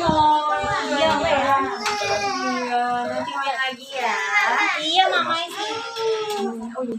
Iya, iya, nanti main lagi ya. Iya, mama sih. Oh iya.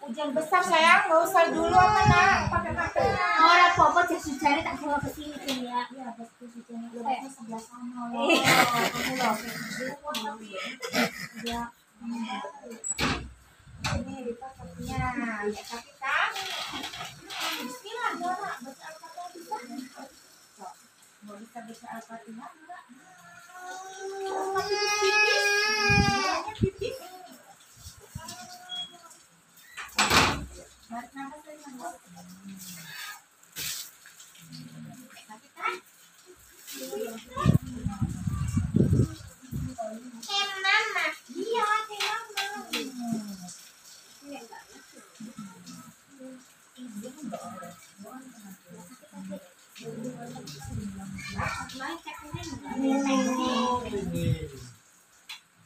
Hujan besar sayang, nggak usah dulu apa nak, pakai pakai. Orang popo jas hujannya tak bawa ke sini kan ya. Ya betul hujannya lebih sebelah sana loh. Ya. Ini dipakainya, ya kaki tak. Bismillah, nak baca Al-Fatihah bisa? Mau bisa baca Al-Fatihah enggak? Pipis. Narik nafas dari mana? Sakit kan? Kayak mama. Iya, kayak mama.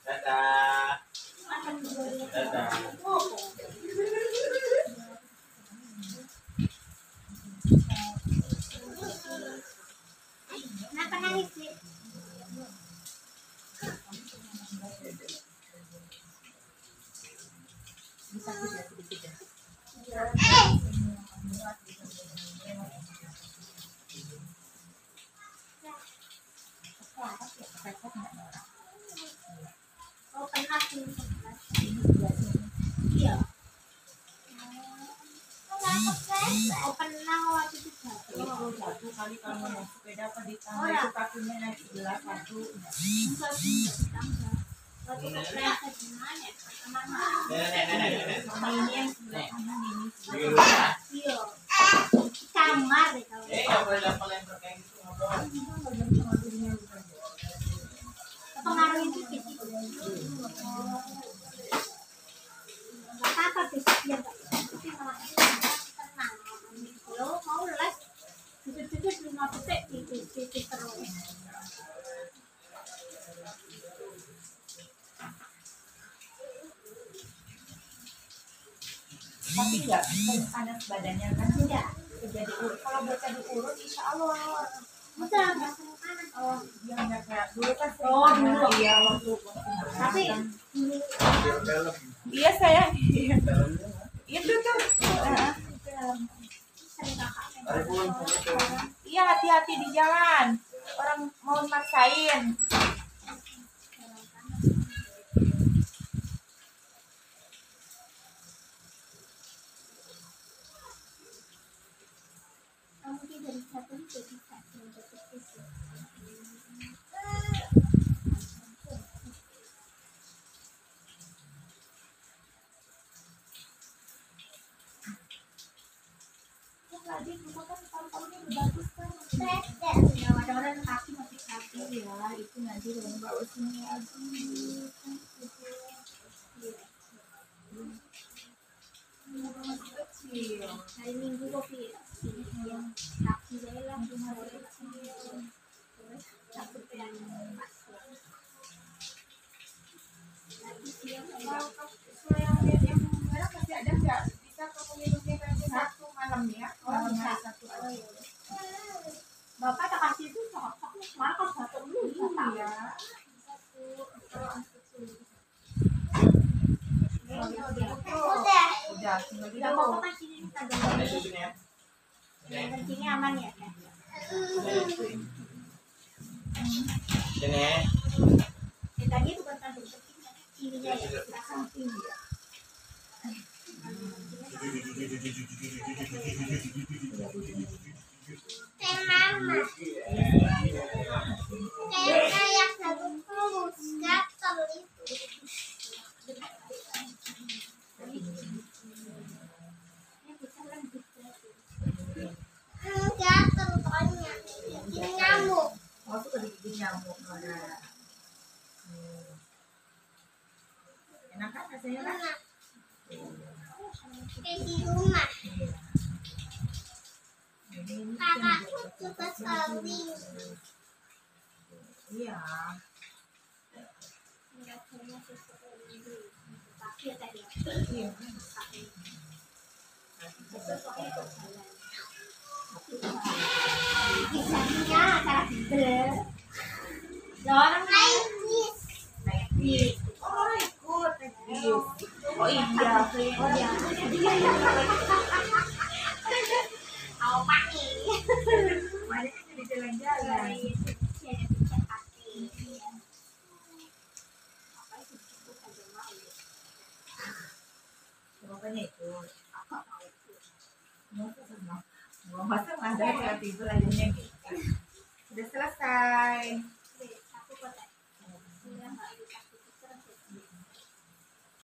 Dadah. Dadah. Kenapa nangis sih? Bisa sedikit ya. Oh, pernah sih. Iya. Oh, pernah waktu itu jatuh. Satu kali kamu naik sepeda apa di tangga itu kakinya naik sebelah satu. Enggak sih, enggak ditambah. Waktu kepleset gimana? Sama Sama ini yang sebelah kanan ini. iya. Kamar deh kalau. Nggak boleh lempar-lempar kayak gitu, nggak boleh. Pengaruhin sedikit. Enggak apa-apa besok dia enggak. Tapi malah tenang. Lo mau les dikit-dikit 5 detik titik terus. Tapi enggak panas badannya kan tidak jadi kalau baca diurut insya Allah. Udah enggak sering panas. Oh, dia nggak kayak dulu kan. Oh, dulu. Iya waktu. Tapi dulu Iya sayang. Itu tuh. sering kakak. Iya hati-hati di jalan. Orang mau maksain. Kamu dari satu jadi satu Tadi rumah kan tahun-tahunnya udah bagus kan. ya kadang-kadang kaki masih kaki ya itu nanti kalau nggak usini lagi Masih kecil. hari minggu kopi yang kaki saya lah cuma kecil takut yang pas lagi siang Yang merah masih ada nggak? Bisa kamu minumnya nanti satu malam ya? Malam hari satu aja. bapak tak kasih itu cocok kemarin kan satu dulu Iya. Udah, tinggal di udah bapak kan sini kita Ada susunya ya. dan sini aman ya Sini ya. tadi bukan kandung kecil ininya ya samping ya mama kayak satu kurus gatel itu gatel pokoknya ini nyamuk Oh, suka digigit nyamuk. saya nak. di rumah. Ini Kakakku suka sekali. Iya. Iya. Kisahnya cara bel. Orang lain Naik bis. Oh ikut naik bis. Oh iya. Oh iya. Mau mati. Mana jadi jalan-jalan. Makanya ikut. Mau masuk ada tidur aja nih. Sudah selesai.